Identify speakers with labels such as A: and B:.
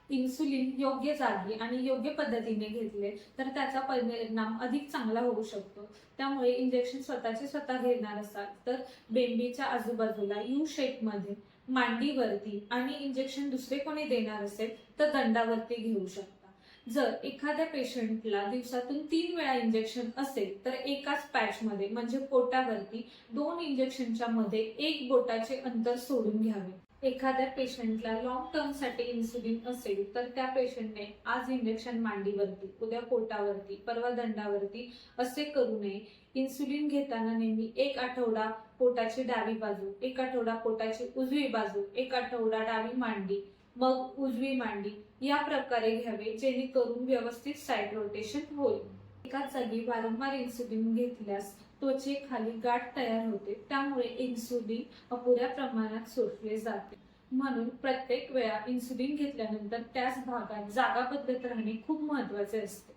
A: Insulin योग्य जागी आणि योग्य पद्धतीने घेतले तर त्याचा परिणाम अधिक चांगला होऊ शकतो. त्यामुळे इंजेक्शन स्वतःचे स्वतः घेणार असाल तर बेंबीच्या आजूबाजूला यू शेप मध्ये, मांडीवरती आणि इंजेक्शन दुसरे कोणी देणार असेल तर दंडावरती घेऊ शकता. जर एखाद्या पेशंटला दिवसातून 3 वेळा इंजेक्शन असेल तर एकाच पॅचमध्ये म्हणजे पोटावरती 2 इंजेक्शनच्या मध्ये 1 बोटाचे अंतर सोडून घ्यावे. एखाद्या पेशंटला लॉंग टर्म साठी इन्सुलिन असेल तर त्या पेशंटने आज इंजेक्शन मांडीवरती, उद्या पोटावरती, परवा दंडावरती असे करू नये. इन्सुलिन घेताना नेहमी 1 आठवडा पोटाची डावी बाजू, 1 आठवडा पोटाची उजवी बाजू, 1 आठवडा डावी मांडी, मग उजवी मांडी या प्रकारे घ्यावे, जेणेकरून व्यवस्थित साईड रोटेशन होईल. एकाच जागी वारंवार इन्सुलिन घेतल्यास त्वचेखाली गाठ तयार होते, त्यामुळे इन्सुलिन अपुऱ्या प्रमाणात शोषले जाते. म्हणून प्रत्येक वेळा इन्सुलिन घेतल्यानंतर त्याच भागात जागा बदलत राहणे खूप महत्त्वाचे असते.